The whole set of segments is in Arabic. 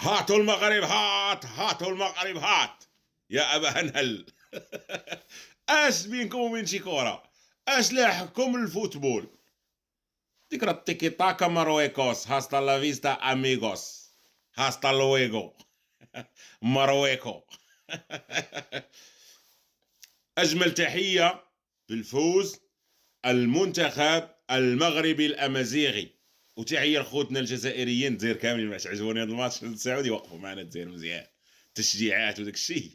هاتوا المغرب هات، هاتوا المغرب هات، يا أبا هنهل. اش بينكم وبين شي كورة؟ اش لاحقكم الفوتبول؟ تكرا تيكي تاكا مارويكوس، هاستا لا فيستا اميغوس، هاستا لويغو. مارويكو. أجمل تحية بالفوز المنتخب المغربي الأمازيغي، وتحية لخوتنا الجزائريين الجزائر كاملين. باش عجبوني هذا الماتش السعودي وقفوا معنا الجزائر مزيان، تشجيعات وداك الشيء.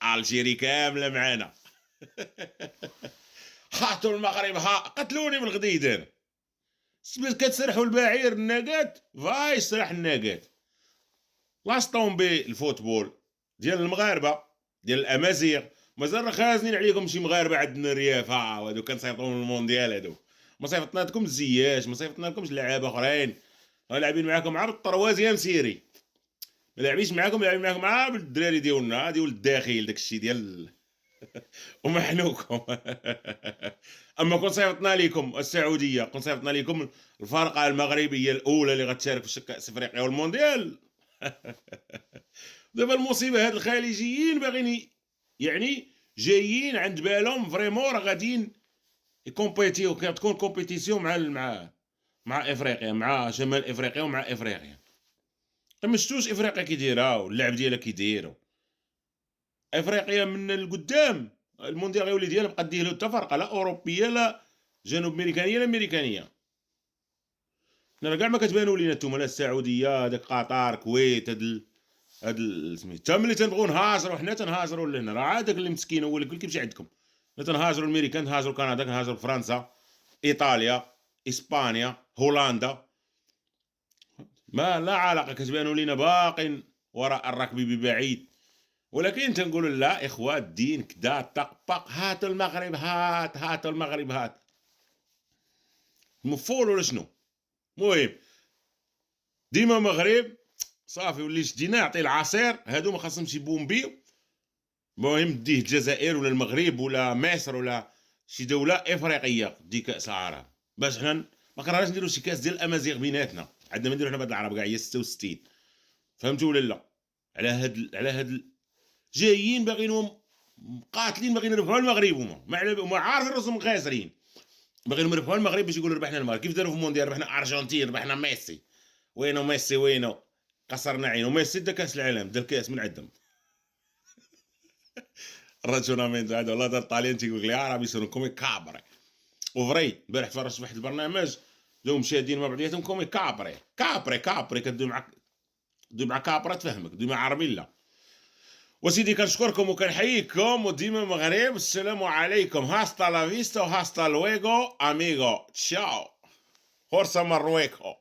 الجيري كاملة معنا. هاتوا المغرب قتلوني من الغديدان. كتسرحوا البعير الناقات فاي سرح الناقات. لاصطون بالفوتبول ديال المغاربه ديال الامازيغ. مازال خازنين عليكم شي مغاربه عندنا رياف، ها هادو كنصيفطوا من المونديال. هادو ما صيفطنا لكم الزياش، ما صيفطنا لكمش لعابه اخرين. لاعبين معاكم مع بالطروازيام سيري، ما لاعبينش معاكم، لاعبين معاكم مع بالدراري ديالنا ديال الداخل داكشي ديال. ومحنوكم. اما كون صيفطنا لكم السعوديه، كون صيفطنا لكم الفرقه المغربيه الاولى اللي غتشارك في كاس افريقيا والمونديال. دابا المصيبه هاد الخليجيين باغيين يعني جايين عند بالهم فريمون راه غاديين يكومبيتيو، كتكون كومبيتيسيون مع افريقيا، مع شمال افريقيا ومع افريقيا. ما شفتوش افريقيا كي دايره واللعب ديالها كي داير. افريقيا من القدام المونديال غيولي ديالها بقى دير له حتى فرقه لا اوروبيه لا جنوب امريكانيه لا امريكانيه. حنا كاع ما كتبانوا لينا نتوما، لا السعوديه داك قطر الكويت هاد سميتو. حتى ملي تنبغيو نهاجروا حنا تنهاجروا لهنا، راه عاد داك اللي مسكين هو اللي كيمشي عندكم. تنهاجروا الامريكان، تنهاجروا كندا، تنهاجروا فرنسا، ايطاليا، اسبانيا، هولندا. ما لا علاقه، كتبانوا لينا باقين وراء الركب ببعيد. ولكن تنقول لا اخوة الدين كدا طقطق، هاتوا المغرب هات، هاتوا المغرب هات. مفول ولا شنو؟ المهم ديما مغرب صافي ولي شدينا عطي العصير. هادو ما خاصهمش يبومبيو. المهم ديه الجزائر ولا المغرب ولا مصر ولا شي دوله افريقيه دي كاس العالم، باش حنا ما كرهناش نديرو شي كاس ديال الامازيغ بيناتنا. عندنا ما نديرو حنا بهاد العرب كاع هي 66. فهمتوا ولا لا؟ على هاد جايين باغينهم قاتلين، باغيين يربحوا المغرب. هما عارفين راسهم خاسرين، باغيين يربحوا المغرب باش يقولوا ربحنا المغرب. كيف داروا في المونديال؟ ربحنا ارجنتين، ربحنا ميسي. وينو ميسي؟ وينو؟ كسرنا عينه. ميسي دا كاس العالم، دا الكاس من عندهم. الرجونامنت هذا والله دار الطاليان تيقول لي عربي سونو كومي كابري. وفري البارح تفرجت في واحد البرنامج دوم مشاهدين مع بعضياتهم كومي كابري كابري كدوي مع كابرا تفهمك، دوي مع عربي لا. وسيدي كنشكركم وكنحييكم، وديما مغرب. السلام عليكم، هاستا لا فيستا وهاستا لويغو اميغو، تشاو، فورسا مارويكو.